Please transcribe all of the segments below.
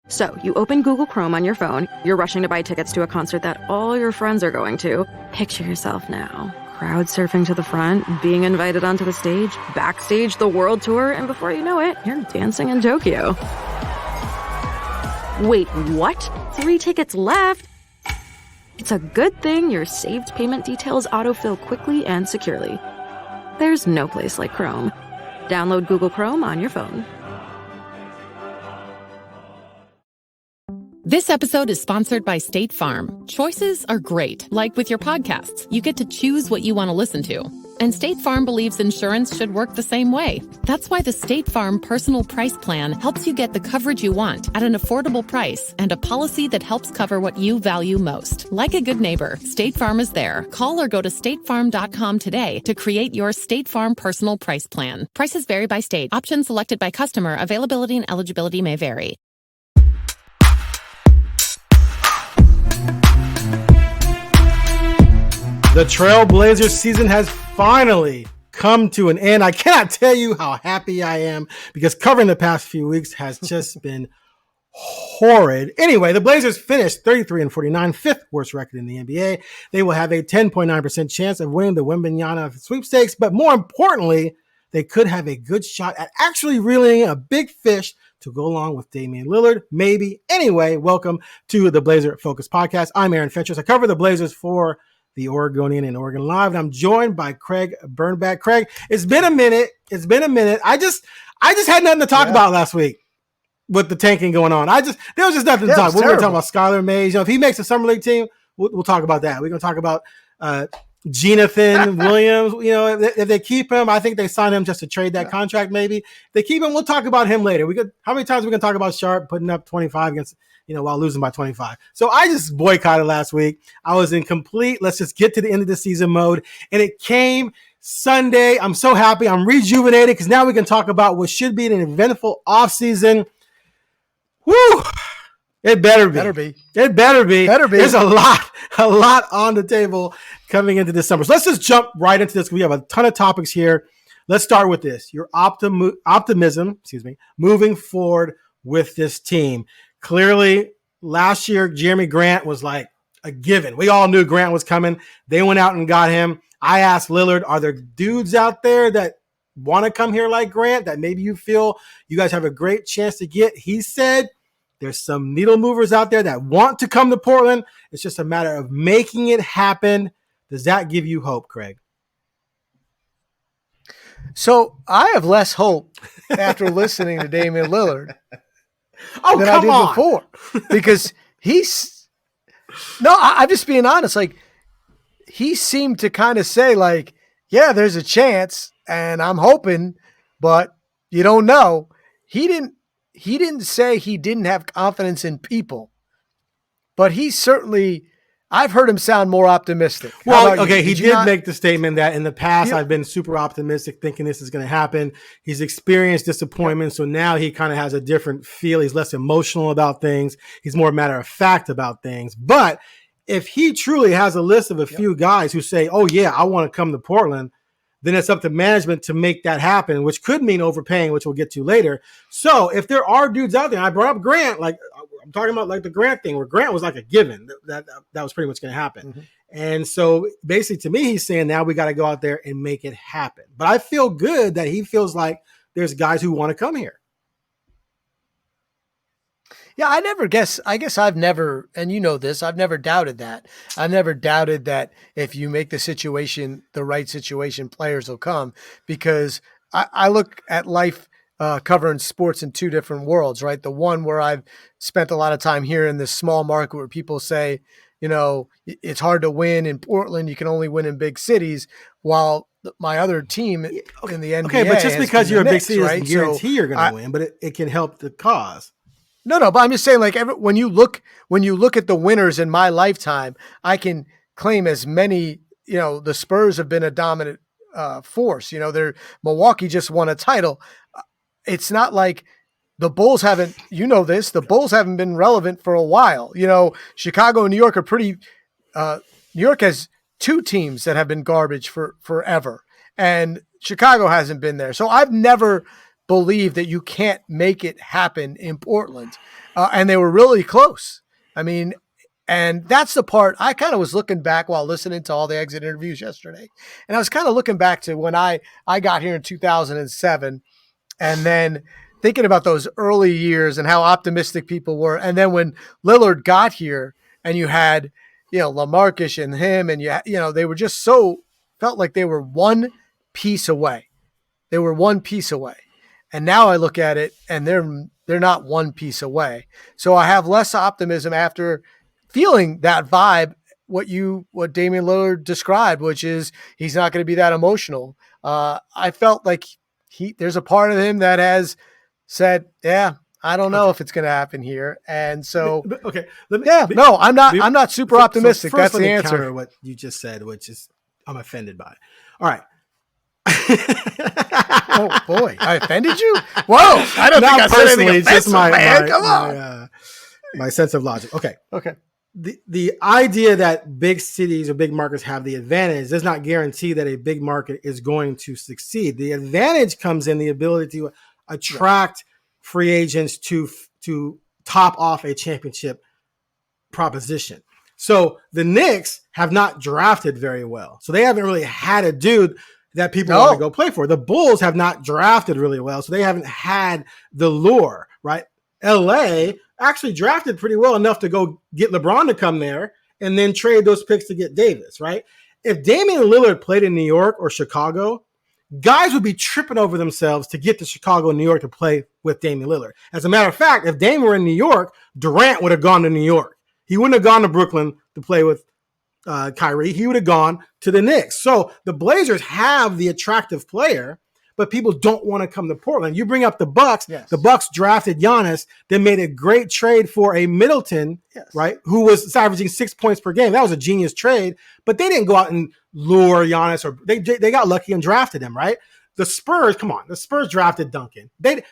So, you open Google Chrome on your phone, you're rushing to buy tickets to a concert that all your friends are going to. Picture yourself now, crowd surfing to the front, being invited onto the stage, backstage the world tour, and before you know it, you're dancing in Tokyo. Wait, what? 3 tickets left? It's a good thing your saved payment details autofill quickly and securely. There's no place like Chrome. Download Google Chrome on your phone. This episode is sponsored by State Farm. Choices are great. Like with your podcasts, you get to choose what you want to listen to. And State Farm believes insurance should work the same way. That's why the State Farm Personal Price Plan helps you get the coverage you want at an affordable price and a policy that helps cover what you value most. Like a good neighbor, State Farm is there. Call or go to statefarm.com today to create your State Farm Personal Price Plan. Prices vary by state. Options selected by customer. Availability and eligibility may vary. The Trailblazers season has finally come to an end. I cannot tell you how happy I am because covering the past few weeks has just been horrid. Anyway, the Blazers finished 33-49, fifth worst record in the NBA. They will have a 10.9% chance of winning the Wembanyama sweepstakes, but more importantly, they could have a good shot at actually reeling in a big fish to go along with Damian Lillard, maybe. Anyway, welcome to the Blazer Focus Podcast. I'm Aaron Fentress. I cover the Blazers for the Oregonian and OregonLive, and I'm joined by Craig Birnbach. Craig, it's been a minute. I just had nothing to talk about last week with the tanking going on. There was just nothing to talk. We're going to talk about Skylar Mays. If he makes a summer league team, we'll talk about that. We're going to talk about Jonathan Williams. If they keep him, I think they signed him just to trade that contract. Maybe if they keep him, we'll talk about him later. How many times are we going to talk about Sharpe putting up 25 against? While losing by 25. So I just boycotted last week. I was in complete, let's just get to the end of the season mode. And it came Sunday. I'm so happy. I'm rejuvenated because now we can talk about what should be an eventful offseason. Woo! It better be. It better be. There's a lot on the table coming into this summer. So let's just jump right into this. We have a ton of topics here. Let's start with this. Your optimism, moving forward with this team. Clearly, last year, Jerami Grant was like a given. We all knew Grant was coming. They went out and got him. I asked Lillard, are there dudes out there that want to come here like Grant that maybe you feel you guys have a great chance to get? He said there's some needle movers out there that want to come to Portland. It's just a matter of making it happen. Does that give you hope, Craig? So I have less hope after listening to Damian Lillard. Than I did before, because I'm just being honest. Like, he seemed to kind of say like, yeah, there's a chance and I'm hoping, but you don't know. He didn't say he didn't have confidence in people, but he certainly, I've heard him sound more optimistic. Well, okay, he did make the statement that in the past I've been super optimistic thinking this is going to happen. He's experienced disappointment, so now he kind of has a different feel. He's less emotional about things. He's more matter of fact about things. But if he truly has a list of a few guys who say, oh, yeah, I want to come to Portland, then it's up to management to make that happen, which could mean overpaying, which we'll get to later. So if there are dudes out there, I brought up Grant, like I'm talking about like the Grant thing where Grant was like a given that was pretty much going to happen. Mm-hmm. And so basically to me, he's saying now we got to go out there and make it happen. But I feel good that he feels like there's guys who want to come here. Yeah, I guess I've never, and you know this, I've never doubted that. I've never doubted that if you make the situation, the right situation, players will come, because I look at life covering sports in two different worlds, right? The one where I've spent a lot of time here in this small market where people say, it's hard to win in Portland. You can only win in big cities, while my other team in the NBA. Okay, but just because you're a big city doesn't guarantee you're going to win, but it can help the cause. No, but I'm just saying, like, when you look at the winners in my lifetime, I can claim as many. The Spurs have been a dominant force. Milwaukee just won a title. It's not like the Bulls haven't. The Bulls haven't been relevant for a while. Chicago and New York are pretty. New York has two teams that have been garbage for forever, and Chicago hasn't been there. So I've never believe that you can't make it happen in Portland. and they were really close. I mean, and that's the part I kind of was looking back while listening to all the exit interviews yesterday. And I was kind of looking back to when I got here in 2007 and then thinking about those early years and how optimistic people were. And then when Lillard got here and you had, LaMarcus and him and they were just felt like they were one piece away. They were one piece away. And now I look at it and they're not one piece away. So I have less optimism after feeling that vibe, what Damian Lillard described, which is he's not going to be that emotional. I felt like there's a part of him that has said, yeah, I don't know if it's going to happen here. And so, okay. I'm not super optimistic. So first, that's the answer. Counter what you just said, which is I'm offended by. All right. Oh boy, I offended you? Whoa! I don't think I said anything offensive, just man. Come on. My sense of logic. Okay. Okay. The idea that big cities or big markets have the advantage does not guarantee that a big market is going to succeed. The advantage comes in the ability to attract free agents to top off a championship proposition. So the Knicks have not drafted very well. So they haven't really had a dude that people want to go play for. The Bulls have not drafted really well, so they haven't had the lure, right? LA actually drafted pretty well enough to go get LeBron to come there and then trade those picks to get Davis, right? If Damian Lillard played in New York or Chicago, guys would be tripping over themselves to get to Chicago and New York to play with Damian Lillard. As a matter of fact, if Damian were in New York, Durant would have gone to New York. He wouldn't have gone to Brooklyn to play with Kyrie. He would have gone to the Knicks. So the Blazers have the attractive player, but people don't want to come to Portland. You bring up the Bucks. Yes. The Bucks drafted Giannis. They made a great trade for a Middleton, right, who was averaging 6 points per game. That was a genius trade, but they didn't go out and lure Giannis, or they got lucky and drafted him, right? The Spurs, come on, the Spurs drafted Duncan. People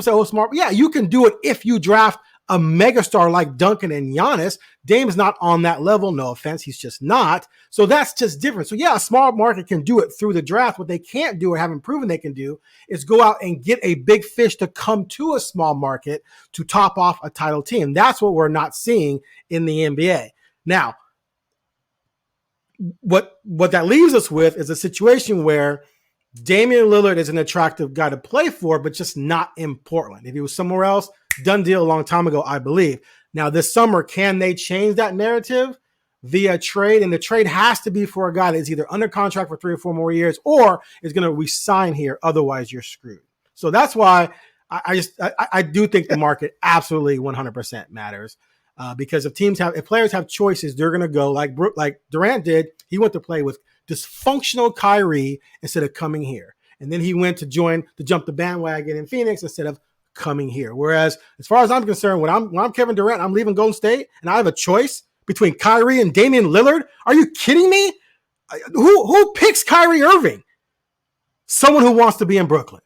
say, oh, smart. Yeah, you can do it if you draft a megastar like Duncan and Giannis. Dame's not on that level. No offense. He's just not. So that's just different. So yeah, a small market can do it through the draft. What they can't do or haven't proven they can do is go out and get a big fish to come to a small market to top off a title team. That's what we're not seeing in the NBA. Now, what that leaves us with is a situation where Damian Lillard is an attractive guy to play for, but just not in Portland. If he was somewhere else, done deal a long time ago, I believe. Now, this summer, can they change that narrative via trade? And the trade has to be for a guy that is either under contract for 3 or 4 more years or is going to resign here. Otherwise, you're screwed. So that's why I do think the market absolutely 100% matters. Because if players have choices, they're going to go like Durant did. He went to play with dysfunctional Kyrie instead of coming here. And then he went to jump the bandwagon in Phoenix instead of coming here. Whereas as far as I'm concerned, when I'm Kevin Durant, I'm leaving Golden State and I have a choice between Kyrie and Damian Lillard. Are you kidding me? Who picks Kyrie Irving? Someone who wants to be in Brooklyn.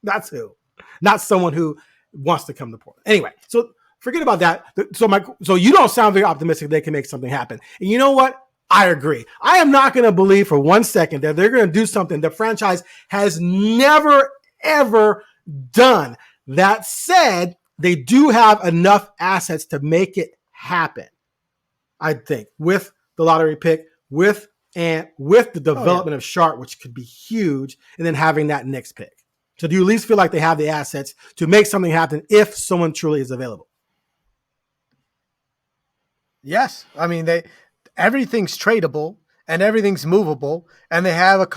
That's who. Not someone who wants to come to Portland. Anyway, so forget about that. So you don't sound very optimistic they can make something happen. And you know what? I agree. I am not going to believe for 1 second that they're going to do something the franchise has never, ever done. That said, they do have enough assets to make it happen, I think, with the lottery pick, with the development of Sharpe, which could be huge, and then having that next pick. So do you at least feel like they have the assets to make something happen if someone truly is available? Yes. I mean, everything's tradable and everything's movable, and they have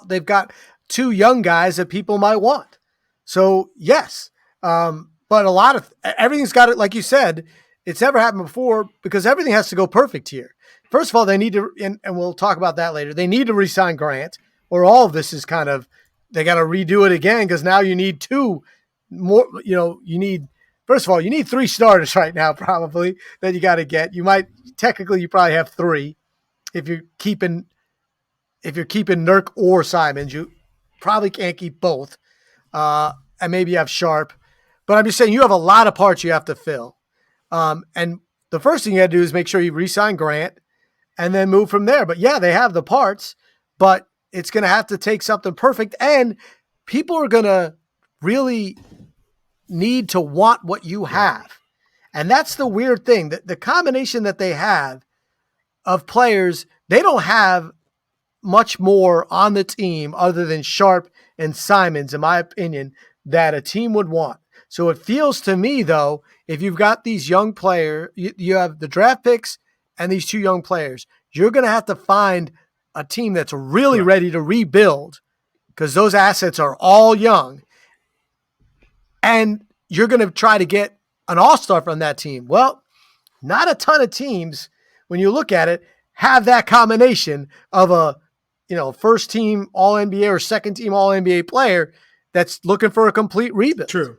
they've got 2 young guys that people might want. So yes, but everything's got it. Like you said, it's never happened before because everything has to go perfect here. First of all, they need to, and we'll talk about that later. They need to re-sign Grant, or all of this is they got to redo it again because now you need 2 more. First of all, you need 3 starters right now, probably that you got to get. You probably have 3 if you're keeping Nurk or Simons. You probably can't keep both. And maybe you have Sharpe. But I'm just saying you have a lot of parts you have to fill. And the first thing you got to do is make sure you re-sign Grant and then move from there. But yeah, they have the parts, but it's going to have to take something perfect. And people are going to really need to want what you have. And that's the weird thing, that the combination that they have of players, they don't have much more on the team other than Sharpe and Simons, in my opinion, that a team would want. So it feels to me, though, if you've got these young players, you have the draft picks and these two young players, you're going to have to find a team that's really ready to rebuild, because those assets are all young. And you're going to try to get an all-star from that team. Well, not a ton of teams, when you look at it, have that combination of a, first team All-NBA or second team All-NBA player that's looking for a complete rebuild. True.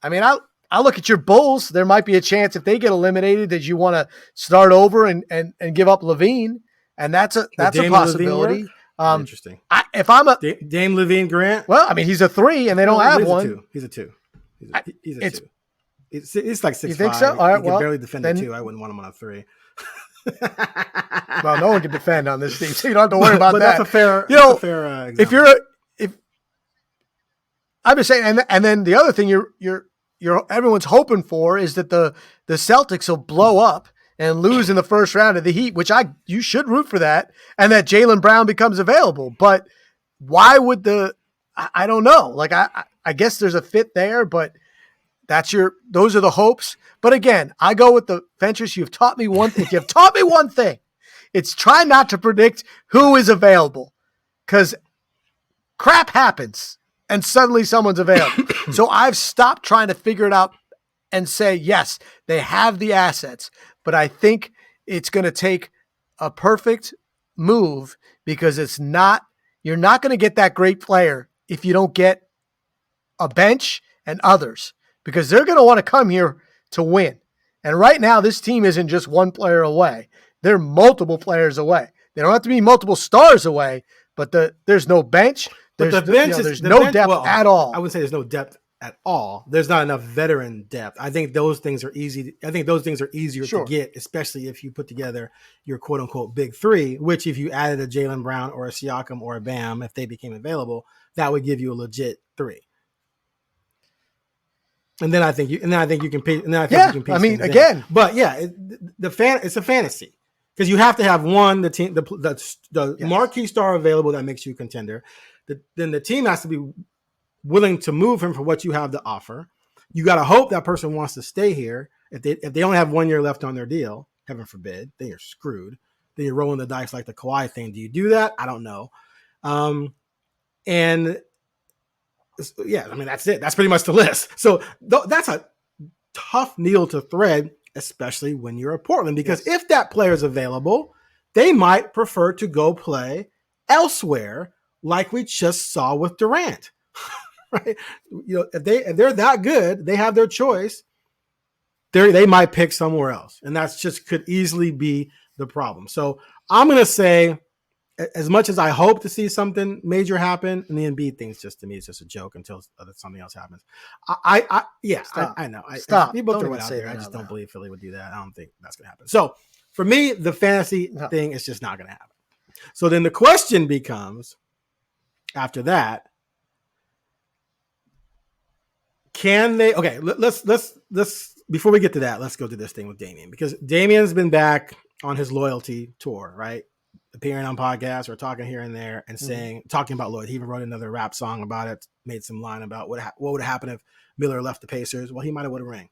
I mean, I look at your Bulls. There might be a chance if they get eliminated that you want to start over and give up Levine, and that's a possibility. Interesting. If I'm a Dame Levine Grant, well, I mean, he's a 3 and they don't have one. He's a 2. He's a 2. It's like 6'5". You think so? All right, he can barely defend a 2. I wouldn't want him on a 3. Well, no one can defend on this team, so you don't have to worry about but that. That's a fair example. If I'm just saying, and then the other thing you're everyone's hoping for is that the Celtics will blow up and lose in the first round of the Heat, which you should root for that, and that Jaylen Brown becomes available. But why would I don't know. Like I guess there's a fit there, but those are the hopes. But again, I go with the Fentress. You've taught me one thing. You've taught me one thing. It's try not to predict who is available, because crap happens and suddenly someone's available. So I've stopped trying to figure it out and say, yes, they have the assets, but I think it's going to take a perfect move, because you're not going to get that great player if you don't get a bench and others, because they're going to want to come here to win. And right now, this team isn't just one player away. They're multiple players away. They don't have to be multiple stars away, but there's no bench. There's no depth at all. I wouldn't say there's no depth at all. There's not enough veteran depth. I think those things are easy. I think those things are easier to get, especially if you put together your quote unquote big 3, which if you added a Jaylen Brown or a Siakam or a Bam, if they became available, that would give you a legit 3. And then I think you can pay. And then you can pay. I mean, again, but yeah, it's a fantasy, because you have to have one, the team, the marquee star available that makes you a contender. Then the team has to be willing to move him for what you have to offer. You got to hope that person wants to stay here. If they only have 1 year left on their deal, heaven forbid, then you're screwed. Then you're rolling the dice like the Kawhi thing. Do you do that? I don't know. And yeah, I mean, that's it. That's pretty much the list. So that's a tough needle to thread, especially when you're at Portland, because if that player is available, they might prefer to go play elsewhere, like we just saw with Durant. Right? If they're that good, they have their choice. They might pick somewhere else, and that's just could easily be the problem. So I'm going to say, as much as I hope to see something major happen, and the Embiid thing is just, to me, it's just a joke until something else happens. I know. Stop. People throw it out there. I just don't believe Philly would do that. I don't think that's going to happen. So for me, the fantasy thing is just not going to happen. So then the question becomes, after that, can they? Okay, let's before we get to that, let's go to this thing with Damian, because Damian's been back on his loyalty tour, right? Appearing on podcasts or talking here and there and talking about Lloyd. He even wrote another rap song about it, made some line about what would have happened if Miller left the Pacers. Well, he might have would have rang.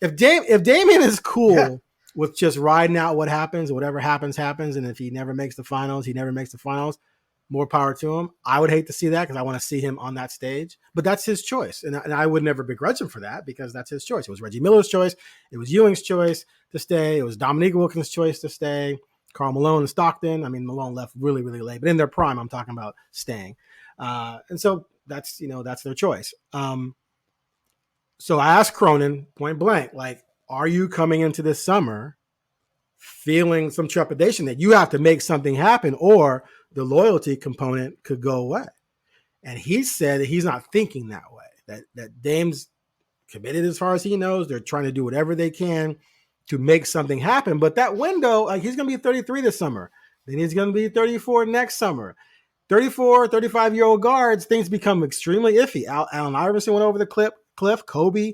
If Damian is cool with just riding out what happens, whatever happens, and if he never makes the finals, more power to him. I would hate to see that, because I want to see him on that stage, but that's his choice. And I would never begrudge him for that, because that's his choice. It was Reggie Miller's choice. It was Ewing's choice to stay. It was Dominique Wilkins' choice to stay. Karl Malone and Stockton. I mean, Malone left really, really late, but in their prime, I'm talking about staying. And so that's their choice. So I asked Cronin point blank, like, are you coming into this summer feeling some trepidation that you have to make something happen, or the loyalty component could go away? And he said that he's not thinking that way, that Dame's committed as far as he knows. They're trying to do whatever they can to make something happen. But that window, like, he's going to be 33 this summer. Then he's going to be 34 next summer. 34, 35-year-old guards, things become extremely iffy. Allen Iverson went over the cliff. Kobe,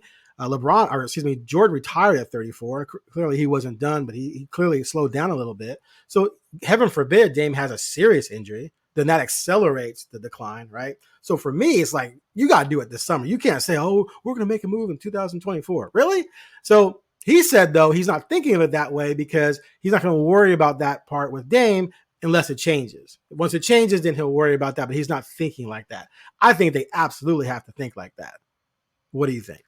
Jordan retired at 34. Clearly he wasn't done, but he clearly slowed down a little bit. So heaven forbid Dame has a serious injury, then that accelerates the decline, right? So for me, it's like, you got to do it this summer. You can't say, oh, we're going to make a move in 2024. Really? So he said, though, he's not thinking of it that way because he's not going to worry about that part with Dame unless it changes. Once it changes, then he'll worry about that, but he's not thinking like that. I think they absolutely have to think like that. What do you think?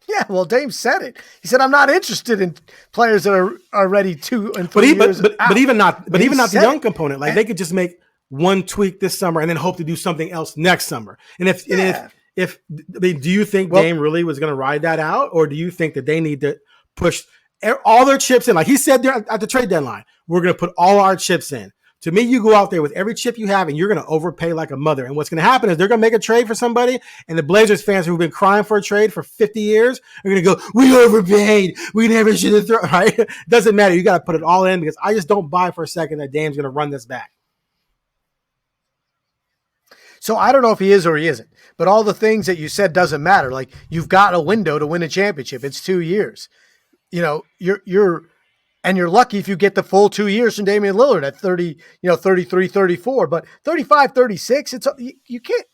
Yeah, well, Dame said it. He said, "I'm not interested in players that are ready 2 and 3 years." But even not the young component. Like, they could just make one tweak this summer and then hope to do something else next summer. And do you think Dame really was going to ride that out, or do you think that they need to push all their chips in? Like he said there at the trade deadline, we're going to put all our chips in. To me, you go out there with every chip you have and you're going to overpay like a mother. And what's going to happen is they're going to make a trade for somebody, and the Blazers fans who've been crying for a trade for 50 years are going to go, we overpaid. We never should have thrown, right? It doesn't matter. You got to put it all in, because I just don't buy for a second that Dame's going to run this back. So I don't know if he is or he isn't, but all the things that you said doesn't matter. Like, you've got a window to win a championship. It's 2 years. You know, you're lucky if you get the full 2 years from Damian Lillard at 33, 34, but 35, 36,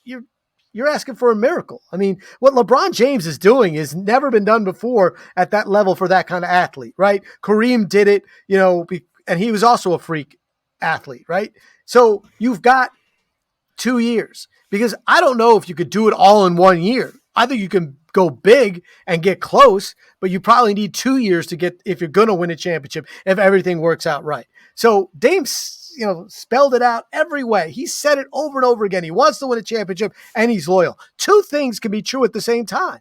you're asking for a miracle. I mean, what LeBron James is doing is never been done before at that level for that kind of athlete, right? Kareem did it, and he was also a freak athlete, right? So you've got 2 years, because I don't know if you could do it all in 1 year. I think you can go big and get close, but you probably need 2 years to get, if you're going to win a championship, if everything works out right. So Dame, spelled it out every way. He said it over and over again. He wants to win a championship and he's loyal. Two things can be true at the same time.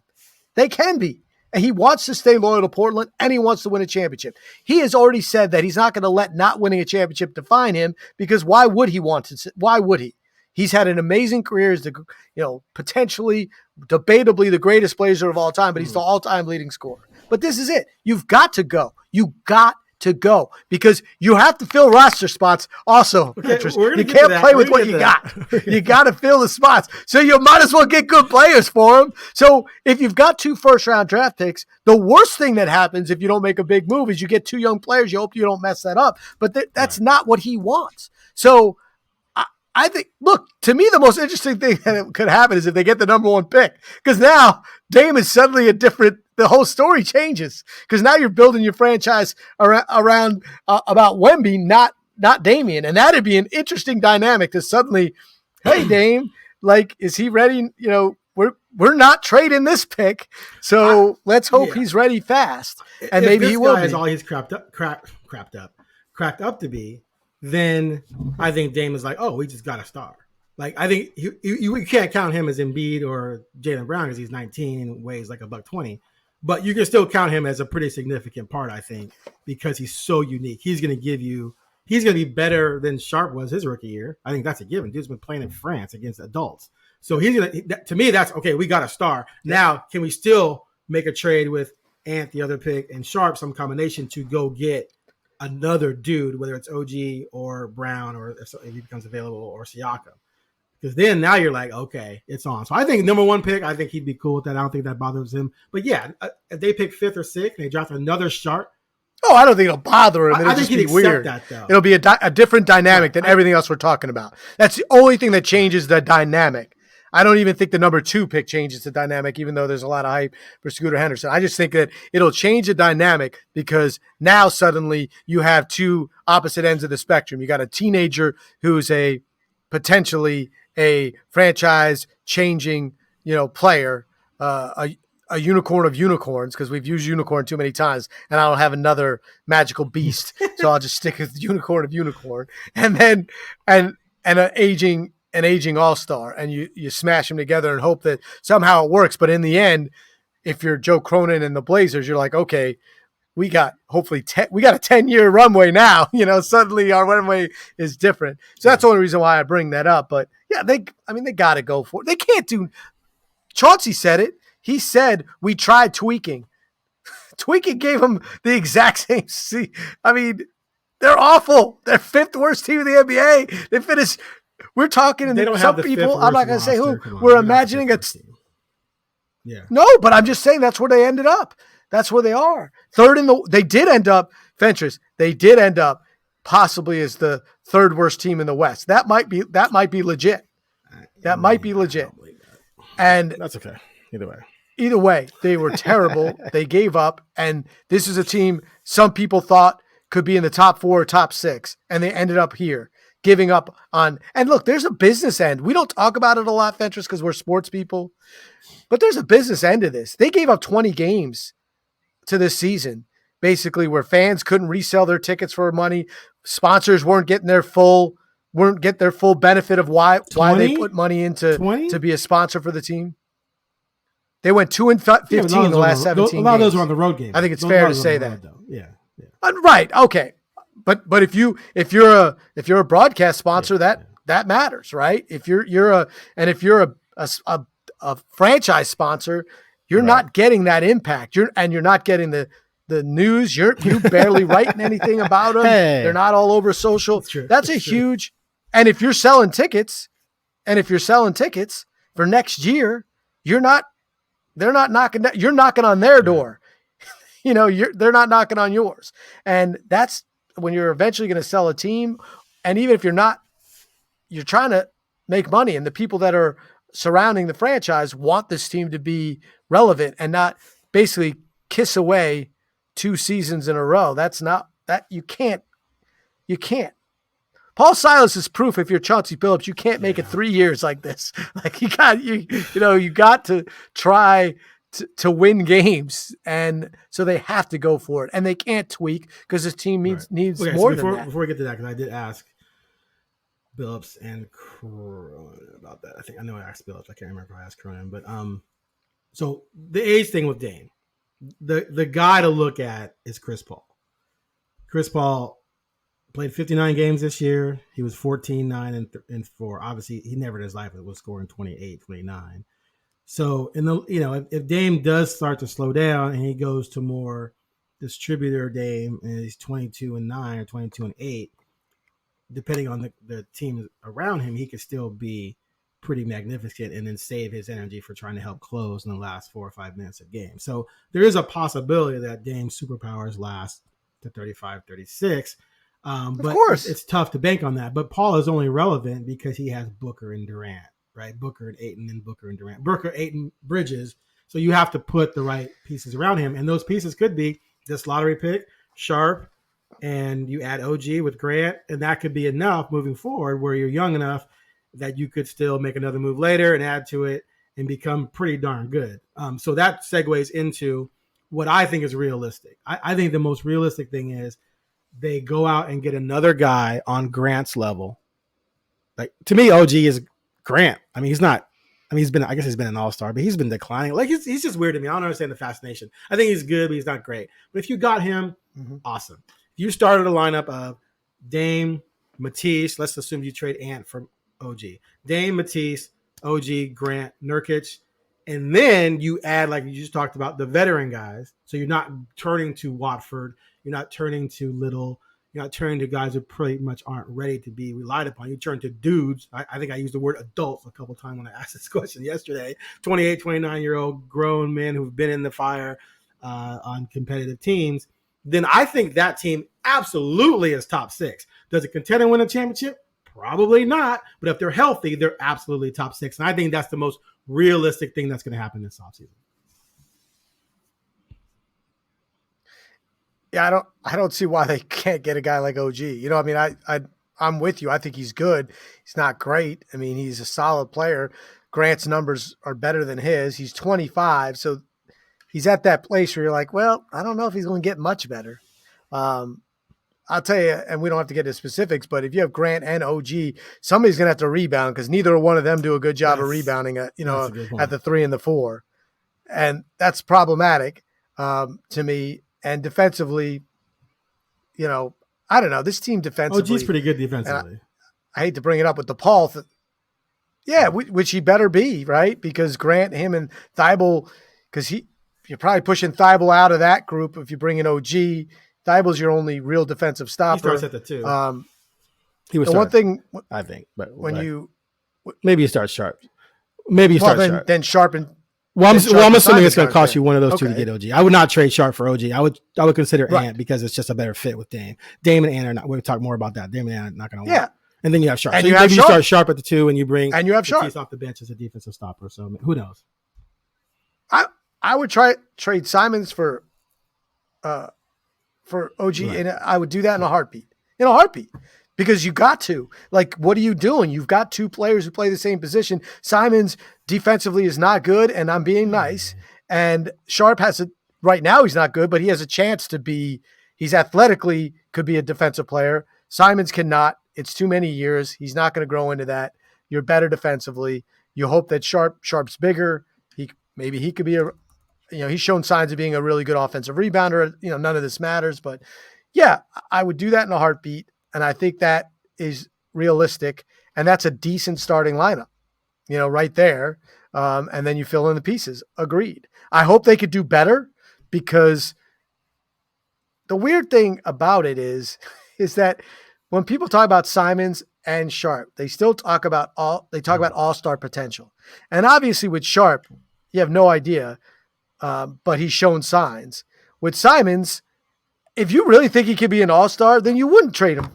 They can be. And he wants to stay loyal to Portland and he wants to win a championship. He has already said that he's not going to let not winning a championship define him, because why would he want to? Why would he? He's had an amazing career as potentially, debatably the greatest Blazer of all time, but he's the all-time leading scorer. But this is it. You've got to go. You got to go, because you have to fill roster spots also. Okay, you can't play with what you got. You got to fill the spots. So you might as well get good players for them. So if you've got 2 first-round draft picks, the worst thing that happens if you don't make a big move is you get 2 young players. You hope you don't mess that up. But that's not what he wants. So I think, look, to me, the most interesting thing that could happen is if they get the number 1 pick, because now Dame is suddenly the whole story changes, because now you're building your franchise around about Wemby, not Damian. And that'd be an interesting dynamic to suddenly, hey, Dame, like, is he ready? We're not trading this pick. So let's hope he's ready fast. And maybe he will be. Is all he's cracked up to be, then I think Dame is like, oh, we just got a star. Like, I think you can't count him as Embiid or Jaylen Brown, because he's 19 and weighs like $120. But you can still count him as a pretty significant part, I think, because he's so unique. He's going to be better than Sharpe was his rookie year. I think that's a given. Dude's been playing in France against adults. So to me, that's okay. We got a star. Now, can we still make a trade with Ant, the other pick, and Sharpe, some combination to go get another dude, whether it's OG or Brown, or if he becomes available, or Siakam? Because then now you're like, okay, it's on. So I think number 1 pick, I think he'd be cool with that. I don't think that bothers him. But yeah, if they pick 5th or 6th and they draft another Sharpe, oh, I don't think it'll bother him. I think he'd accept weird. That, though. It'll be a different dynamic than everything else we're talking about. That's the only thing that changes the dynamic. I don't even think the number 2 pick changes the dynamic, even though there's a lot of hype for Scooter Henderson. I just think that it'll change the dynamic, because now suddenly you have 2 opposite ends of the spectrum. You got a teenager who's potentially a franchise changing, player, a unicorn of unicorns, because we've used unicorn too many times, and I don't have another magical beast, so I'll just stick with unicorn of unicorn. And then and an aging all-star, and you smash them together and hope that somehow it works. But in the end, if you're Joe Cronin and the Blazers, you're like, okay, we got a 10-year runway now. Suddenly our runway is different. So that's the only reason why I bring that up. But yeah, they got to go for it. They can't do. Chauncey said it. He said, we tried tweaking. Tweaking gave him the exact same. They're awful. They're 5th worst team in the NBA. They finished. We're talking, and They don't some have the people. 5th I'm not worst going to say who. roster. Come on, We're they're not the imagining 5th a. worst team. Yeah. No, but I'm just saying that's where they ended up. That's where they are. They did end up, Fentress, they did end up possibly as the 3rd worst team in the West. That might be legit. That might be legit. And that's okay. Either way, they were terrible. They gave up. And this is a team some people thought could be in the top 4 or top 6. And they ended up here giving up on. And look, there's a business end. We don't talk about it a lot, Fentress, because we're sports people. But there's a business end to this. They gave up 20 games to this season, basically, where fans couldn't resell their tickets for money. Sponsors weren't getting their full benefit of why they put money into 20? to be a sponsor for the team. They went 2-15 in the last 17 A lot of games. those were on the road games. I think it's fair to say that. Yeah. Right. Okay. But if you're a broadcast sponsor, that matters, right? If you're a franchise sponsor, you're not getting that impact. You're not getting the news. You barely writing anything about them. Hey. They're not all over social. That's a huge. And if you're selling tickets, for next year, they're not knocking. You're knocking on their door. They're not knocking on yours. And that's when you're eventually going to sell a team. And even if you're not, you're trying to make money, and the people that are surrounding the franchise want this team to be relevant and not basically kiss away 2 seasons in a row. That's not that you can't. Paul Silas is proof. If you're Chauncey Billups, you can't make it 3 years like this. Like you got to try to win games, and so they have to go for it, and they can't tweak because this team needs more than that. Before we get to that, because I did ask Billups and Cronin about that. I know I asked Billups. I can't remember if I asked Cronin, but so the age thing with Dame, the guy to look at is Chris Paul. Chris Paul played 59 games this year. He was 14, 9, and 4. Obviously, he never in his life was scoring 28, 29. So if Dame does start to slow down and he goes to more distributor Dame and he's 22 and 9 or 22 and 8, depending on the team around him, he could still be pretty magnificent and then save his energy for trying to help close in the last 4 or 5 minutes of game. So there is a possibility that Dame's superpowers last to 35, 36. But of course, it's tough to bank on that. But Paul is only relevant because he has Booker and Durant, right? Booker and Ayton and Booker and Durant. Booker, Ayton, Bridges. So you have to put the right pieces around him. And those pieces could be this lottery pick, Sharpe, and you add OG with Grant. And that could be enough moving forward where you're young enough that you could still make another move later and add to it and become pretty darn good. So that segues into what I think is realistic. I think the most realistic thing is they go out and get another guy on Grant's level. Like, to me, OG is Grant. I mean, he's not. I mean, I guess he's been an all-star, but he's been declining. Like, he's just weird to me. I don't understand the fascination. I think he's good, but he's not great. But if you got him, awesome. If you started a lineup of Dame, Matisse, let's assume you trade Ant for OG. Dame, Matisse, OG, Grant, Nurkic, and then you add, like you just talked about, the veteran guys. So you're not turning to Watford. You're not turning to Little. You're not turning to guys who pretty much aren't ready to be relied upon. You turn to dudes. I think I used the word adults a couple of times when I asked this question yesterday. 28, 29-year-old grown men who've been in the fire on competitive teams. Then I think that team absolutely is top 6. Does it contend and win a championship? Probably not. But if they're healthy, they're absolutely top 6. And I think that's the most realistic thing that's going to happen this offseason. Yeah, I don't see why they can't get a guy like OG. I mean, I'm with you. I think he's good. He's not great. I mean, he's a solid player. Grant's numbers are better than his. He's 25, so he's at that place where you're like, well, I don't know if he's going to get much better. I'll tell you, and we don't have to get into specifics, but if you have Grant and OG, somebody's going to have to rebound because neither one of them do a good job of rebounding at the 3 and the 4. And that's problematic to me. And defensively, I don't know. This team defensively. OG's pretty good defensively. I hate to bring it up with the Paul. Which he better be, right? Because Grant, him, and Thibault, because you're probably pushing Thibault out of that group if you bring in OG. Thibel's your only real defensive stopper. He starts at the 2. He the was one thing I think, but maybe you start Sharpe. Maybe you start Sharpe. Then Sharpe and I'm assuming it's going to cost you one of those two to get OG. I would not trade Sharpe for OG. I would consider Ant because it's just a better fit with Dame. Dame and Ant are not. We'll talk more about that. Dame and Ant are not going to work. Yeah. And then you have Sharpe. And so you start Sharpe at the 2 and you bring and you have Sharpe off the bench as a defensive stopper. So who knows? I would trade Simons for OG, and I would do that in a heartbeat. Because you got to. Like, what are you doing? You've got 2 players who play the same position. Simons defensively is not good, and I'm being nice. And Sharpe right now he's not good, but he has a chance to be. He's athletically could be a defensive player. Simons cannot. It's too many years. He's not going to grow into that. You're better defensively. You hope that Sharpe's bigger. Maybe he could be he's shown signs of being a really good offensive rebounder. None of this matters, but yeah, I would do that in a heartbeat. And I think that is realistic. And that's a decent starting lineup, right there. And then you fill in the pieces. Agreed. I hope they could do better, because the weird thing about it is that when people talk about Simons and Sharpe, they still talk about all-star potential. And obviously with Sharpe, you have no idea, but he's shown signs. With Simons, if you really think he could be an all-star, then you wouldn't trade him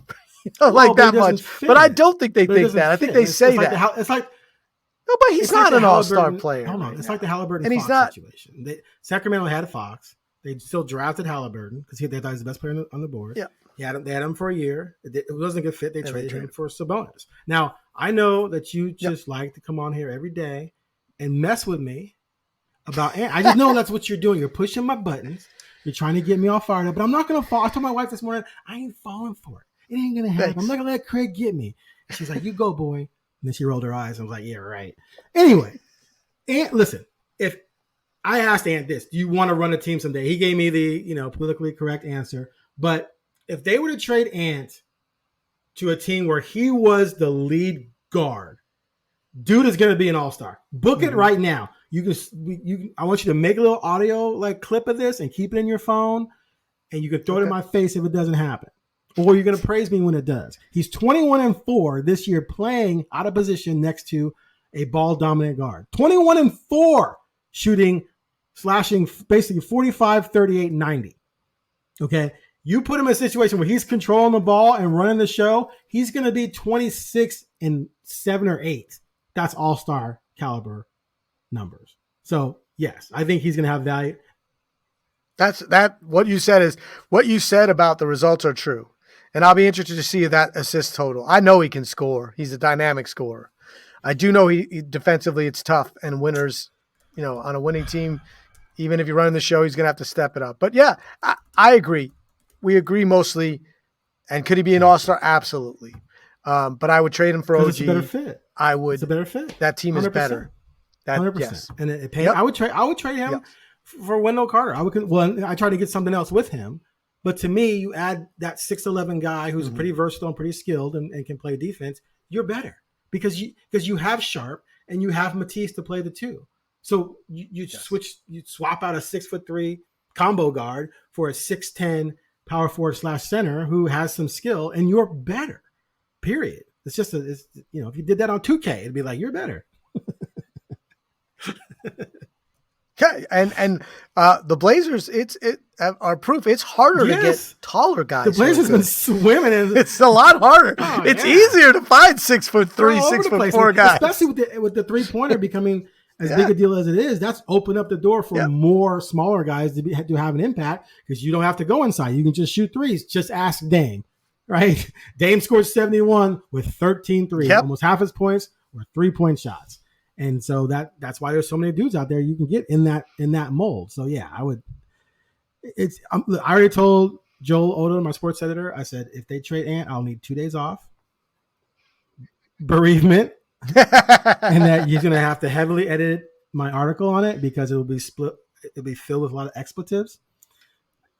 that much. But I don't think they think that. I think they say that. No, but he's not an all-star player. Hold on. It's like the Halliburton and Fox situation. Sacramento had Fox. They still drafted Halliburton because they thought he was the best player on the board. Yeah. They had him for a year. It wasn't a good fit. They traded him for Sabonis. Now, I know that you just like to come on here every day and mess with me about Ant. I just know that's what you're doing. You're pushing my buttons. You're trying to get me all fired up, but I'm not going to fall. I told my wife this morning, I ain't falling for it. It ain't going to happen. I'm not going to let Craig get me. She's like, you go, boy. And then she rolled her eyes. I was like, yeah, right. Anyway, Ant, listen, if I asked Ant this, do you want to run a team someday? He gave me the, politically correct answer. But if they were to trade Ant to a team where he was the lead guard, dude is going to be an all-star. Book it right now. I want you to make a little audio clip of this and keep it in your phone, and you can throw it in my face if it doesn't happen. Or you're going to praise me when it does. He's 21-4 this year playing out of position next to a ball-dominant guard. 21-4 shooting, slashing basically 45, 38, 90. Okay? You put him in a situation where he's controlling the ball and running the show, he's going to be 26 and 7 or 8. That's all-star caliber numbers. So, yes, I think he's going to have value. What you said about the results are true. And I'll be interested to see that assist total. I know he can score. He's a dynamic scorer. I do know he defensively it's tough, and winners, on a winning team, even if you're running the show, he's going to have to step it up. But yeah, I agree. We agree mostly. And could he be an all-star? Absolutely. But I would trade him for OG. It's a better fit. I would. It's a better fit. That team 100%. Is better. 100%. Yes. And it pays. Yep. I would trade him for Wendell Carter. I tried to get something else with him. But to me, you add that 6'11" guy who's pretty versatile and pretty skilled and can play defense, you're better. Because you have Sharpe and you have Matisse to play the 2. So you swap out a 6'3" combo guard for a 6'10" power forward / center who has some skill, and you're better. Period. It's just if you did that on 2K, it'd be like, you're better. Okay, and the Blazers, are proof. It's harder to get taller guys. The Blazers been swimming in. It's a lot harder. It's easier to find 6'3", 6'4" guys, especially with the 3-pointer becoming as big a deal as it is. That's opened up the door for more smaller guys to have an impact, because you don't have to go inside. You can just shoot threes. Just ask Dame, right? Dame scored 71 with 13 threes. Almost half his points were 3-point shots. And so that's why there's so many dudes out there you can get in that mold. So yeah, I would. I already told Joel Odom, my sports editor, I said, if they trade Ant, I'll need 2 days off, bereavement, and that he's going to have to heavily edit my article on it because it'll be split. It'll be filled with a lot of expletives.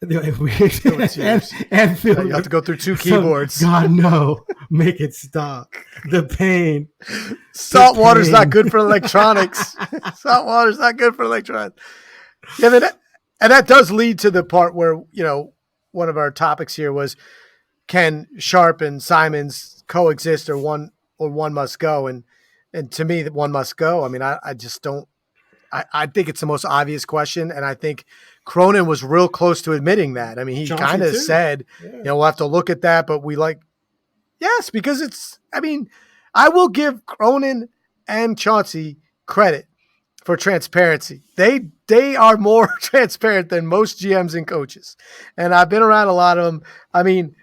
And you have to go through 2 keyboards. So, God, no. Make it stop. The pain. Salt water's not good for electronics. Salt water's not good for electronics. Yeah, and that does lead to the part where, one of our topics here was, can Sharpe and Simons coexist, or one must go? And to me, that one must go. I mean, I just don't. I think it's the most obvious question, and I think Cronin was real close to admitting that. I mean, he kind of said, we'll have to look at that, but yes, because it's. I mean, I will give Cronin and Chauncey credit for transparency. They are more transparent than most GMs and coaches. And I've been around a lot of them. I mean,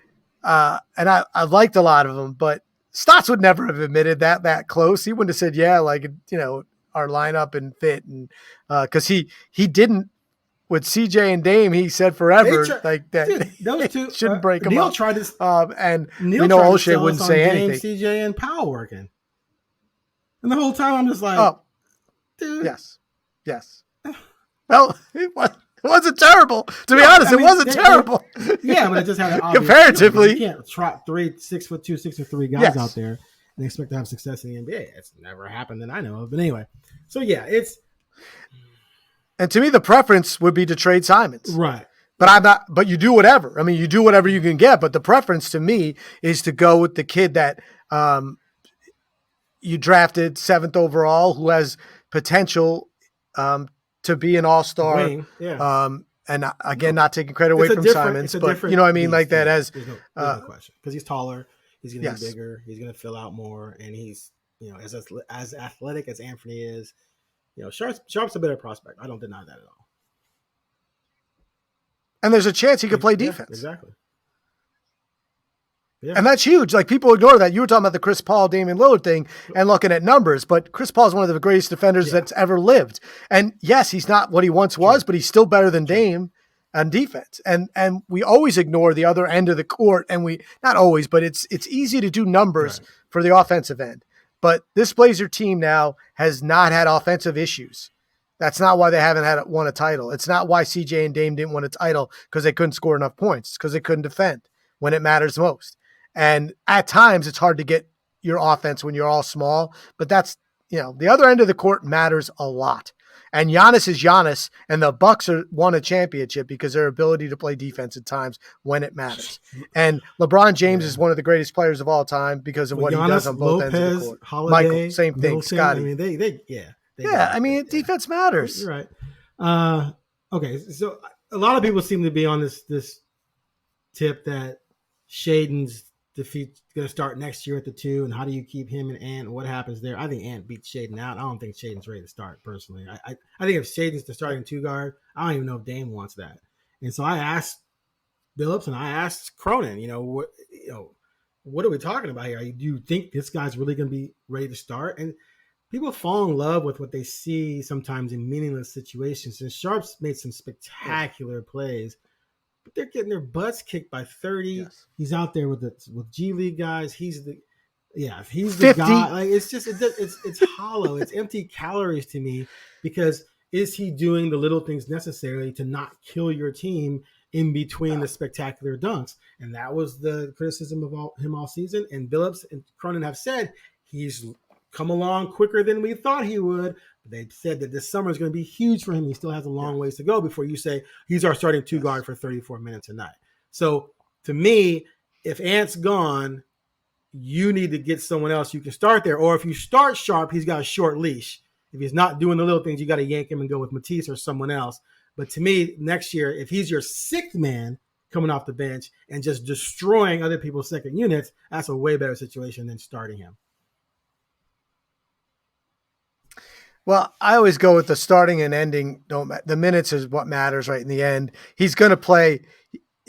and I've liked a lot of them, but Stotts would never have admitted that close. He wouldn't have said, our lineup and fit. And cause he didn't with CJ and Dame, he said forever that those two shouldn't break them Neil up. Tried to, and Neil we know tried to O'Shea sell wouldn't us say on Dame, anything. CJ and Powell working. And the whole time I'm just like, dude. Yes. Well, it wasn't terrible. To be honest, it wasn't terrible. Yeah, but it just had an obvious comparatively. You can't trot 6'2", 6'3" guys out there and expect to have success in the NBA. It's never happened that I know of. But anyway, so it's. And to me, the preference would be to trade Simons. Right. But I'm not. But you do whatever. I mean, you do whatever you can get. But the preference to me is to go with the kid that you drafted 7th overall, who has potential to be an all-star. And again, not taking credit away from Simons, but you know what I mean? Like that as no question. Because he's taller, he's going to be bigger, he's going to fill out more, and he's, as athletic as Anfernee is, Sharpe's a better prospect. I don't deny that at all. And there's a chance he could play defense. Exactly. Yeah. And that's huge. Like, people ignore that. You were talking about the Chris Paul, Damian Lillard thing and looking at numbers, but Chris Paul is one of the greatest defenders that's ever lived. And yes, he's not what he once was, but he's still better than Dame on defense. And we always ignore the other end of the court. And we, not always, but it's easy to do numbers for the offensive end. But this Blazer team now has not had offensive issues. That's not why they haven't won a title. It's not why CJ and Dame didn't win a title because they couldn't score enough points. It's because they couldn't defend when it matters most. And at times it's hard to get your offense when you're all small, but that's, the other end of the court matters a lot. And Giannis is Giannis, and the Bucks won a championship because their ability to play defense at times when it matters. And LeBron James is one of the greatest players of all time because of what Giannis, he does on both ends of the court. Holiday, Michael, same thing. Middleton, Scotty. I mean, defense matters. You're right. Okay, so a lot of people seem to be on this tip that Shaedon's defeat going to start next year at the 2, and how do you keep him and Ant? What happens there? I think Ant beats Shaedon out. I don't think Shaedon's ready to start personally. I think if Shaedon's the starting 2 guard, I don't even know if Dame wants that. And so I asked Billups and I asked Cronin, what are we talking about here? Do you think this guy's really going to be ready to start? And people fall in love with what they see sometimes in meaningless situations. And Sharpe's made some spectacular plays, but they're getting their butts kicked by 30. Yes. He's out there with G League guys. He's the 50. Guy. Like, it's just it's hollow. It's empty calories to me, because is he doing the little things necessarily to not kill your team in between the spectacular dunks? And that was the criticism of him all season. And Billups and Cronin have said he's come along quicker than we thought he would. They said that this summer is going to be huge for him. He still has a long ways to go before you say he's our starting 2 guard for 34 minutes a night. So to me, if Ant's gone, you need to get someone else you can start there. Or if you start Sharpe, he's got a short leash. If he's not doing the little things, you got to yank him and go with Matisse or someone else. But to me, next year, if he's your 6th man coming off the bench and just destroying other people's second units, that's a way better situation than starting him. Well, I always go with the starting and ending. The minutes is what matters, right? In the end, he's going to play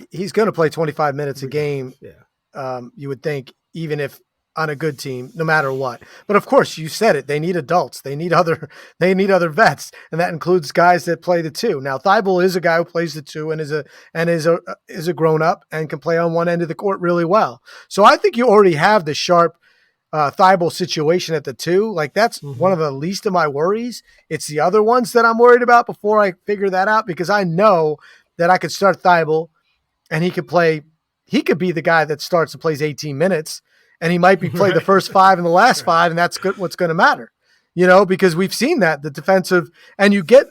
25 minutes a game. Yeah. You would think, even if on a good team, no matter what. But of course, you said it. They need adults. They need other vets, and that includes guys that play the 2. Now, Thibault is a guy who plays the 2 and is a grown up and can play on one end of the court really well. So I think you already have the Sharpe Thibault situation at the 2. Like, that's one of the least of my worries. It's the other ones that I'm worried about before I figure that out, because I know that I could start Thibault and he could be the guy that starts and plays 18 minutes, and he might be play the first 5 and the last 5. And that's what's going to matter, because we've seen that the defensive, and you get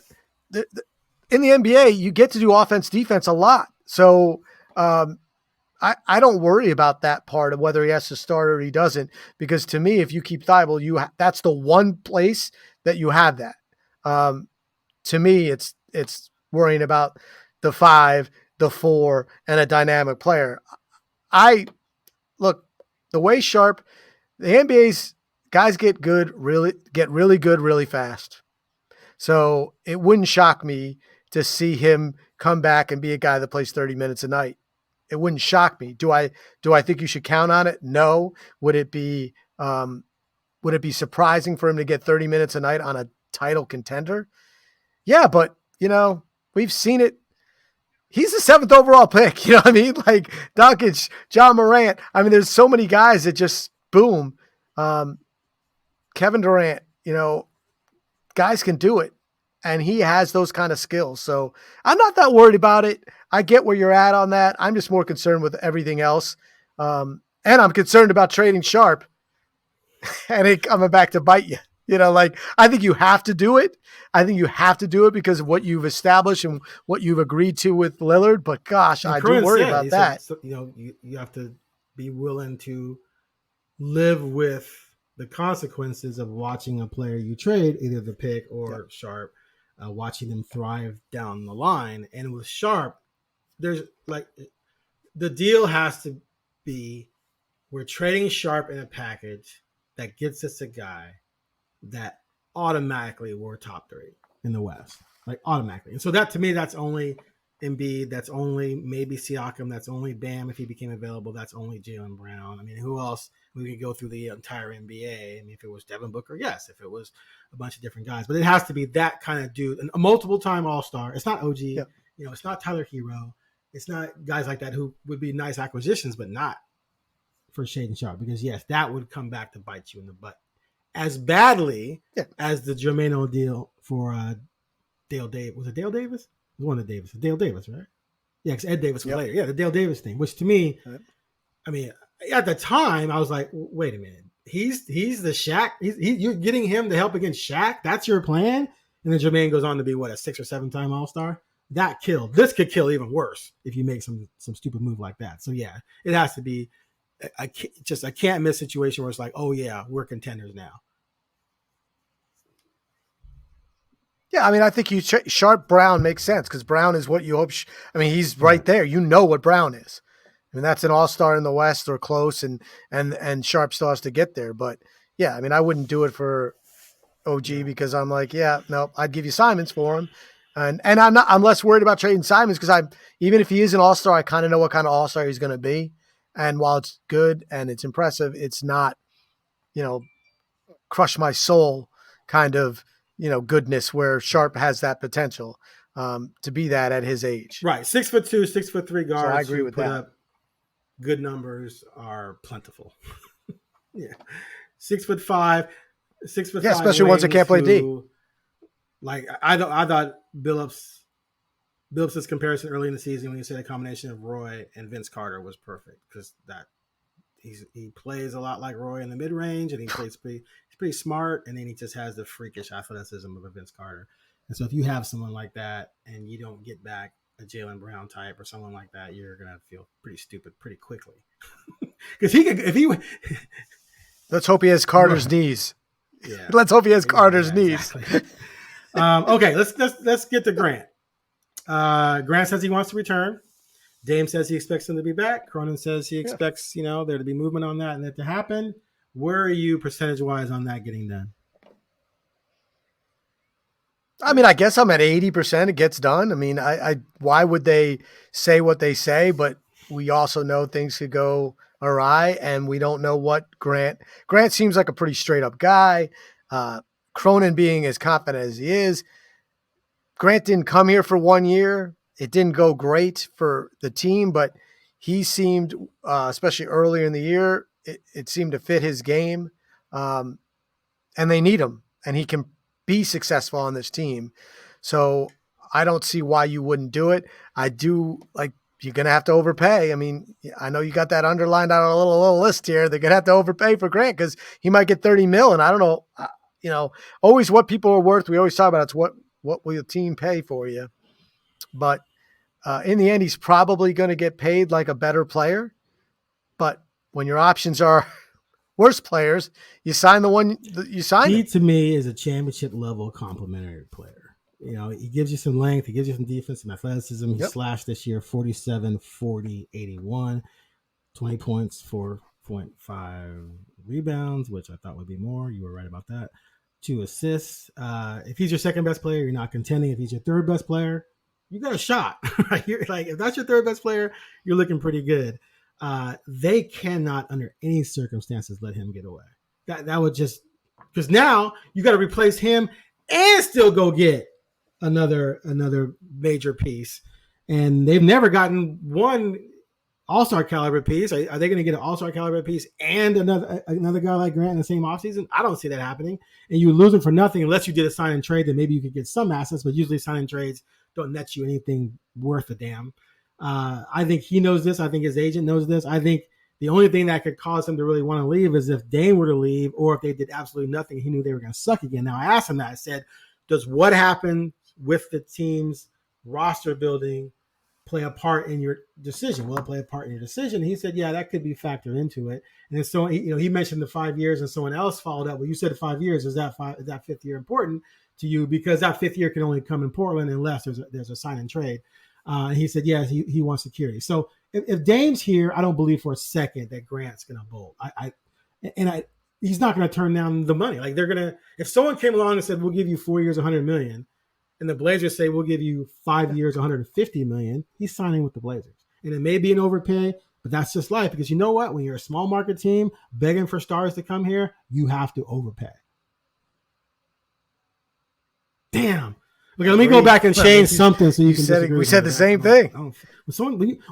in the NBA, you get to do offense, defense a lot. So I don't worry about that part of whether he has to start or he doesn't, because to me, if you keep Thibault, that's the one place that you have that. To me, it's worrying about the 5, the 4, and a dynamic player. Look, the way Sharpe, the NBA's guys get really good really fast. So it wouldn't shock me to see him come back and be a guy that plays 30 minutes a night. It wouldn't shock me. Do I think you should count on it? No. Would it be surprising for him to get 30 minutes a night on a title contender? Yeah, but we've seen it. He's the 7th overall pick. You know what I mean? Like Nurkic, John Morant. I mean, there's so many guys that just boom. Kevin Durant, guys can do it. And he has those kind of skills. So I'm not that worried about it. I get where you're at on that. I'm just more concerned with everything else. And I'm concerned about trading Sharpe and it coming back to bite you. I think you have to do it. I think you have to do it because of what you've established and what you've agreed to with Lillard. But gosh, I do worry about that. You have to be willing to live with the consequences of watching a player you trade, either the pick or Sharpe, watching them thrive down the line. And with Sharpe, there's the deal has to be we're trading Sharpe in a package that gets us a guy that automatically we're top 3 in the West, automatically. And so that to me, that's only Embiid, that's only maybe Siakam, that's only Bam if he became available, that's only Jaylen Brown. I mean, who else? We could go through the entire NBA. I mean, if it was Devin Booker, yes. If it was a bunch of different guys, but it has to be that kind of dude, a multiple-time All-Star. It's not OG, it's not Tyler Hero, it's not guys like that who would be nice acquisitions, but not for Shaedon Sharpe, because yes, that would come back to bite you in the butt as badly as the Jermaine deal for Dale Davis. Was it Dale Davis? It was one of the Davis. Dale Davis, right? Yeah, because Ed Davis was later. Yeah, the Dale Davis thing, which to me, I mean, at the time, I was like, wait a minute. He's the Shaq. You're getting him to help against Shaq? That's your plan? And then Jermaine goes on to be, a 6 or 7-time All-Star? That killed. This could kill even worse if you make some stupid move like that. So, yeah, it has to be a can't miss situation where it's like, oh, yeah, we're contenders now. Yeah, I mean, I think Sharpe Brown makes sense because Brown is what you hope. He's right there. You know what Brown is. I mean, that's an all-star in the West or close, and Sharpe still has to get there. But, yeah, I mean, I wouldn't do it for OG because I'm like, I'd give you Simons for him. And I'm less worried about trading Simons because even if he is an all-star, I kind of know what kind of all-star he's going to be. And while it's good and it's impressive, it's not, crush my soul kind of, goodness where Sharpe has that potential to be that at his age. Right. 6'2", 6'3" guards. So I agree with that. Good numbers are plentiful. Yeah. 6'5", 6'5". Yeah, especially ones that can't play D. I thought Billups's comparison early in the season when he said a combination of Roy and Vince Carter was perfect because he plays a lot like Roy in the mid range and he's pretty smart, and then he just has the freakish athleticism of a Vince Carter. And so if you have someone like that and you don't get back a Jaylen Brown type or someone like that, you're gonna feel pretty stupid pretty quickly. Because let's hope he has Carter's knees. Yeah. Let's hope he has Carter's knees. Exactly. Okay, let's get to Grant. Grant says he wants to return. Dame says he expects him to be back. Cronin says he expects there to be movement on that and that to happen. Where are you percentage-wise on that getting done? I mean, I guess I'm at 80%. It gets done. I mean, I why would they say what they say? But we also know things could go awry, and we don't know what Grant seems like a pretty straight-up guy. Cronin being as confident as he is. Grant didn't come here for 1 year. It didn't go great for the team, but he seemed, especially earlier in the year, it seemed to fit his game. And they need him, and he can be successful on this team. So I don't see why you wouldn't do it. I do, you're going to have to overpay. I mean, I know you got that underlined on a little list here. They're going to have to overpay for Grant because he might get $30 million. I don't know. Always what people are worth. We always talk about it's what will your team pay for you. But in the end, he's probably going to get paid like a better player. But when your options are worse players, you sign the one you sign. He, to me, is a championship level complementary player. You know, he gives you some length, he gives you some defense and athleticism. He slashed this year 47, 40, 81, 20 points, 4.5 rebounds, which I thought would be more. You were right about that. 2 assists. If he's your second best player, you're not contending. If he's your third best player, you got a shot. Right? You're like, if that's your third best player, you're looking pretty good. They cannot, under any circumstances, let him get away. That would just, because now you got to replace him and still go get another major piece. And they've never gotten one all-star caliber piece. Are they going to get an all-star caliber piece and another guy like Grant in the same offseason? I don't see that happening. And you lose him for nothing unless you did a sign and trade. Then maybe you could get some assets, but usually sign and trades don't net you anything worth a damn. I think he knows this. I think his agent knows this. I think the only thing that could cause him to really want to leave is if Dame were to leave, or if they did absolutely nothing, he knew they were going to suck again. Now, I asked him that. I said, does what happened with the team's roster building play a part in your decision? Will it play a part in your decision? And he said, yeah, that could be factored into it. And so, he mentioned the 5 years, and someone else followed up. Well, you said 5 years. Is that fifth year important to you? Because that fifth year can only come in Portland unless there's a sign and trade. And he said, yes, he wants security. So if Dame's here, I don't believe for a second that Grant's going to bolt. He's not going to turn down the money. Like, they're going to, if someone came along and said, we'll give you 4 years, $100 million, and the Blazers say, we'll give you 5 years, $150 million, he's signing with the Blazers. And it may be an overpay, but that's just life. Because you know what? When you're a small market team begging for stars to come here, you have to overpay. Damn. Okay, let me go back and change something so you can disagree. We said the same thing.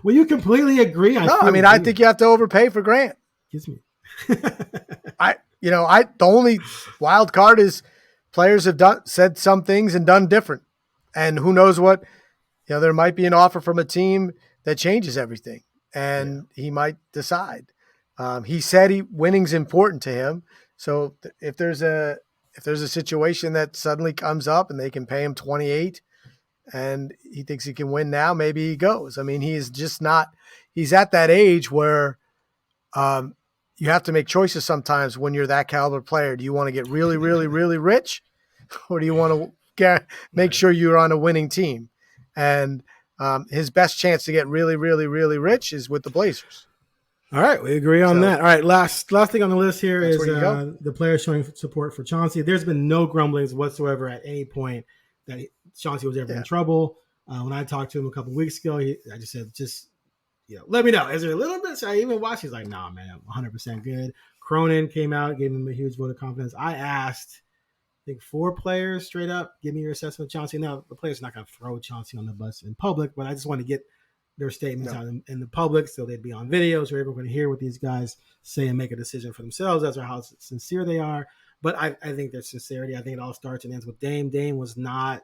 Will you completely agree? I think you have to overpay for Grant. Kiss me. The only wild card is players have said some things and done different. And who knows what, there might be an offer from a team that changes everything, and he might decide. He said winning's important to him. So if there's a situation that suddenly comes up and they can pay him 28 and he thinks he can win now, maybe he goes. I mean, he's at that age where you have to make choices sometimes when you're that caliber player. Do you want to get really, really, really rich, or do you want to make sure you're on a winning team? And his best chance to get really, really, really rich is with the Blazers. All right, we agree on that. All right, last thing on the list here is the players showing support for Chauncey. There's been no grumblings whatsoever at any point that Chauncey was ever in trouble. When I talked to him a couple of weeks ago, I just said, let me know. Is there a little bit? Should I even watch? He's like, nah, man, I'm 100% good. Cronin came out, gave him a huge vote of confidence. I asked, I think 4 players straight up, give me your assessment of Chauncey. Now, the players are not going to throw Chauncey on the bus in public, but I just want to get their statements out in the public so they'd be on videos where everyone can hear what these guys say and make a decision for themselves as to how sincere they are. But I think their sincerity, I think it all starts and ends with Dame. Dame was not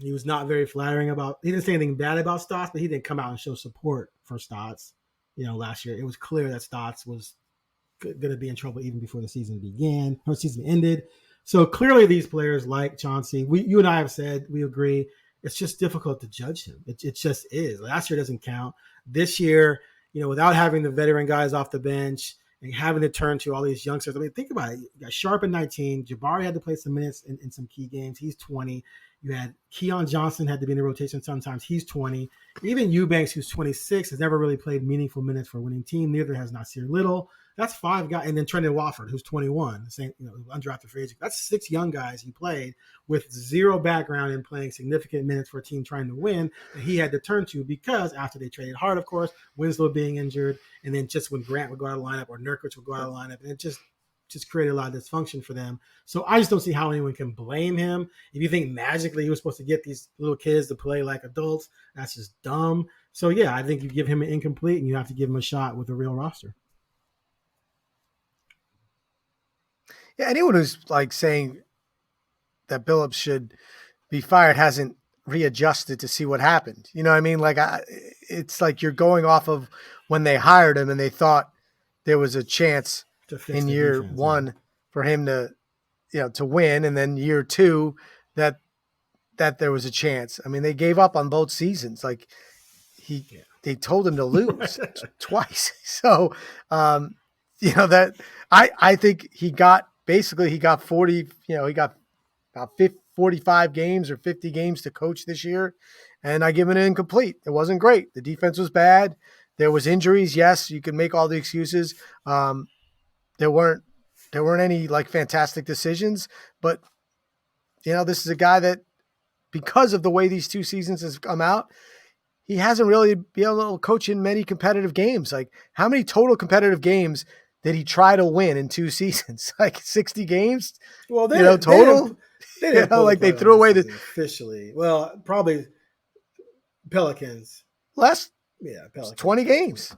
very flattering he didn't say anything bad about Stotts, but he didn't come out and show support for Stotts. Last year, it was clear that Stotts was going to be in trouble even before the season began or season ended. So clearly these players like Chauncey, you and I have said, we agree, it's just difficult to judge him. It just is. Last year doesn't count. This year, without having the veteran guys off the bench and having to turn to all these youngsters. I mean, think about it. You got Sharpe at 19. Jabari had to play some minutes in some key games. He's 20. You had Keon Johnson had to be in the rotation sometimes. He's 20. Even Eubanks, who's 26, has never really played meaningful minutes for a winning team. Neither has Nasir Little. That's 5 guys. And then Trendon Watford, who's 21, the same, undrafted free agent. That's 6 young guys he played with zero background in playing significant minutes for a team trying to win that he had to turn to because after they traded Hart, of course, Winslow being injured, and then just when Grant would go out of the lineup or Nurkic would go out of the lineup, and it just created a lot of dysfunction for them. So I just don't see how anyone can blame him. If you think magically he was supposed to get these little kids to play like adults, that's just dumb. So yeah, I think you give him an incomplete and you have to give him a shot with a real roster. Yeah, anyone who's like saying that Billups should be fired hasn't readjusted to see what happened. You know what I mean? Like it's like you're going off of when they hired him and they thought there was a chance in year one for him to win, and then year 2 that that there was a chance. I mean, they gave up on both seasons. Like they told him to lose twice. So, that I think he got 40, he got about 45 games or 50 games to coach this year. And I give it an incomplete. It wasn't great. The defense was bad. There was injuries. Yes, you can make all the excuses. There weren't any like fantastic decisions, but this is a guy that, because of the way these two seasons has come out, he hasn't really been able to coach in many competitive games. Like, how many total competitive games did he try to win in 2 seasons? Like 60 games? Well, total. They didn't like they threw away the officially. Well, probably Pelicans. Pelicans. 20 games.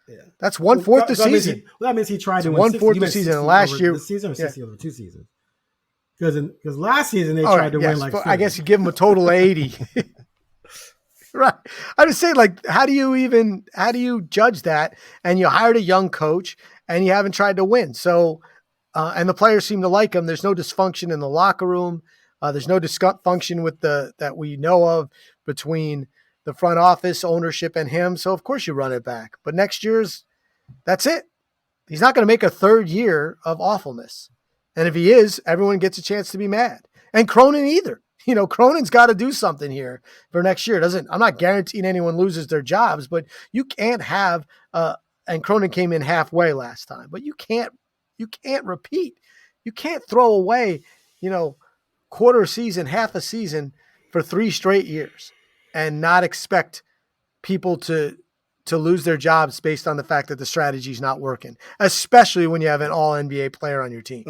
Yeah, that's 1/4 the season. That means he tried to win 1/4 the season. And last year, the season or 60 over 2 seasons. Because last season they tried to win like 30. I guess you give them a total of 80. Right. I'm just saying, like, how do you judge that? And you hired a young coach and you haven't tried to win. So, and the players seem to like him. There's no dysfunction in the locker room. There's no dysfunction with that we know of between the front office, ownership, and him. So of course you run it back. But next year's, that's it. He's not going to make a third year of awfulness. And if he is, everyone gets a chance to be mad. And Cronin either. Cronin's got to do something here for next year. I'm not guaranteeing anyone loses their jobs, but you can't have, and Cronin came in halfway last time, but you can't repeat. You can't throw away, quarter season, half a season for 3 straight years and not expect people to lose their jobs based on the fact that the strategy is not working, especially when you have an all NBA player on your team.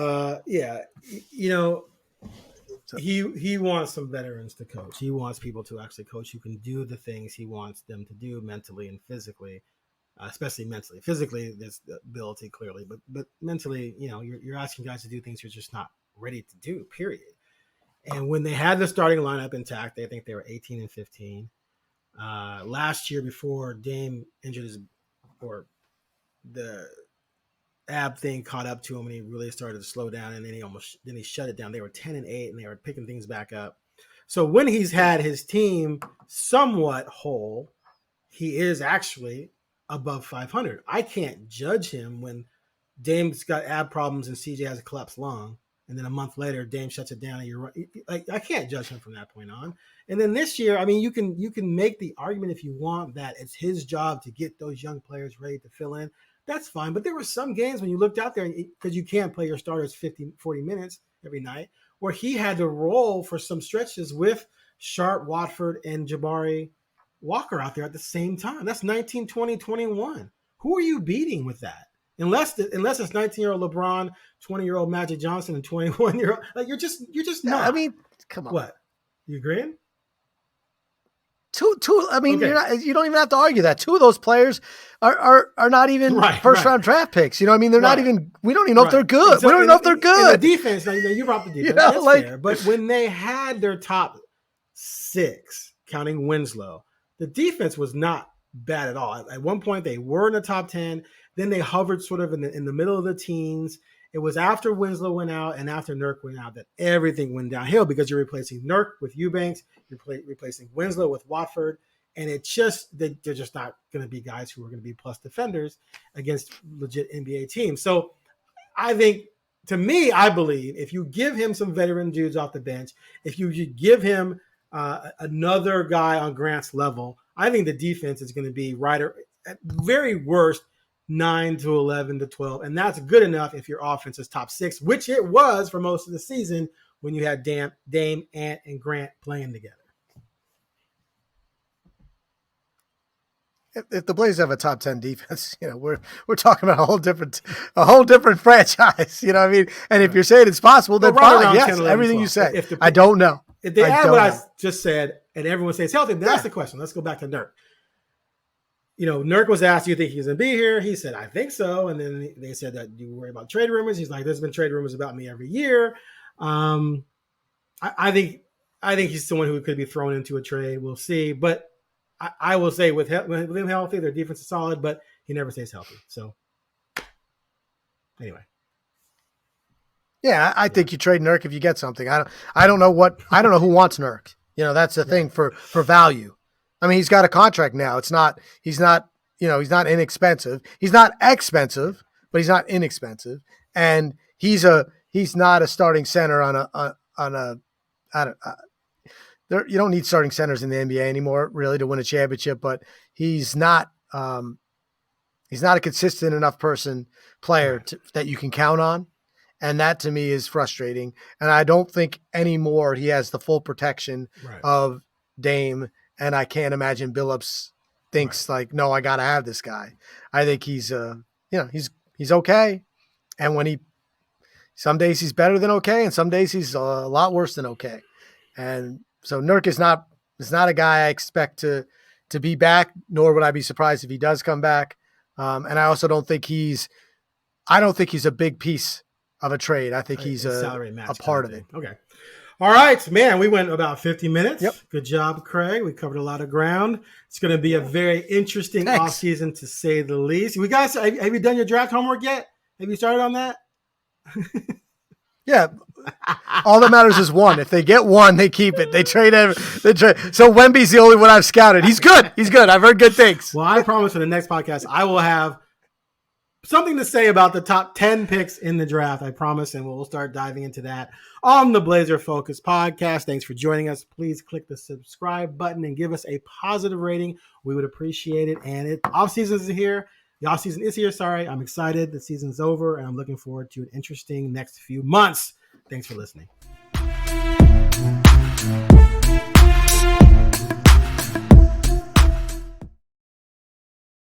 He wants some veterans to coach. He wants people to actually coach who can do the things he wants them to do mentally and physically, especially mentally. Physically, there's the ability clearly, but mentally, you're asking guys to do things you're just not ready to do, period. And when they had the starting lineup intact, I think they were 18 and 15. Last year, before Dame injured the ab thing caught up to him and he really started to slow down, and then he shut it down. They were 10 and 8 and they were picking things back up. So when he's had his team somewhat whole, he is actually above 500. I can't judge him when Dame's got ab problems and CJ has a collapsed lung. And then a month later, Dame shuts it down, and you're like, I can't judge him from that point on. And then this year, I mean, you can make the argument if you want that it's his job to get those young players ready to fill in. That's fine. But there were some games when you looked out there, because you can't play your starters 40 minutes every night, where he had to roll for some stretches with Sharpe, Watford, and Jabari Walker out there at the same time. That's 19, 20, 21. Who are you beating with that? Unless it's 19-year-old LeBron, 20-year-old Magic Johnson, and 21-year-old, like you're just not. I mean, come on. What? You agreeing? Two. I mean, okay. You don't even have to argue that. 2 of those players are not even first round draft picks. They're not even. We don't even know if they're good. We don't even know if they're good. The defense. Now, you brought the defense. That's fair. But when they had their top 6, counting Winslow, the defense was not bad at all. At one point, they were in the top 10. Then they hovered sort of in the middle of the teens. It was after Winslow went out and after Nurk went out that everything went downhill, because you're replacing Nurk with Eubanks, you're replacing Winslow with Watford, and they're just not going to be guys who are going to be plus defenders against legit NBA teams. So I think, to me, I believe if you give him some veteran dudes off the bench, if you give him another guy on Grant's level, I think the defense is going to be right at very worst 9 to 11 to 12. And that's good enough if your offense is top 6, which it was for most of the season when you had Dame, Ant, and Grant playing together. If the Blazers have a top 10 defense, we're talking about a whole different franchise. You know what I mean? And if you're saying it's possible, then fine. Yes, 10, 11, everything 12. You say. I don't know. If they add what I just said and everyone stays healthy, that's the question. Let's go back to Nurk. Nurk was asked, do you think he's going to be here? He said, I think so. And then they said that you worry about trade rumors. He's like, there's been trade rumors about me every year. I think he's someone who could be thrown into a trade. We'll see. But I will say with him healthy, their defense is solid, but he never stays healthy. So anyway. Yeah, I think you trade Nurk if you get something. I don't know who wants Nurk. That's the thing for value. I mean, he's got a contract now. He's not inexpensive. He's not expensive, but he's not inexpensive. And he's not a starting center you don't need starting centers in the NBA anymore really to win a championship, but he's not a consistent enough player that you can count on. And that to me is frustrating. And I don't think anymore he has the full protection of Dame. And I can't imagine Billups thinks like, no, I got to have this guy. I think he's okay. And some days he's better than okay. And some days he's a lot worse than okay. And so Nurk is not a guy I expect to be back, nor would I be surprised if he does come back. And I also don't think he's a big piece of a trade. I think he's a part of it. Okay. All right, man, we went about 50 minutes. Yep. Good job, Craig. We covered a lot of ground. It's going to be a very interesting offseason, to say the least. We guys, have you done your draft homework yet? Have you started on that? Yeah. All that matters is one. If they get one, they keep it. They trade. So Wemby's the only one I've scouted. He's good. I've heard good things. Well, I promise for the next podcast, I will have something to say about the top 10 picks in the draft, I promise, and we'll start diving into that on the Blazer Focus podcast. Thanks for joining us. Please click the subscribe button and give us a positive rating. We would appreciate it. And off-season is here. The off-season is here, sorry. I'm excited. The season's over, and I'm looking forward to an interesting next few months. Thanks for listening.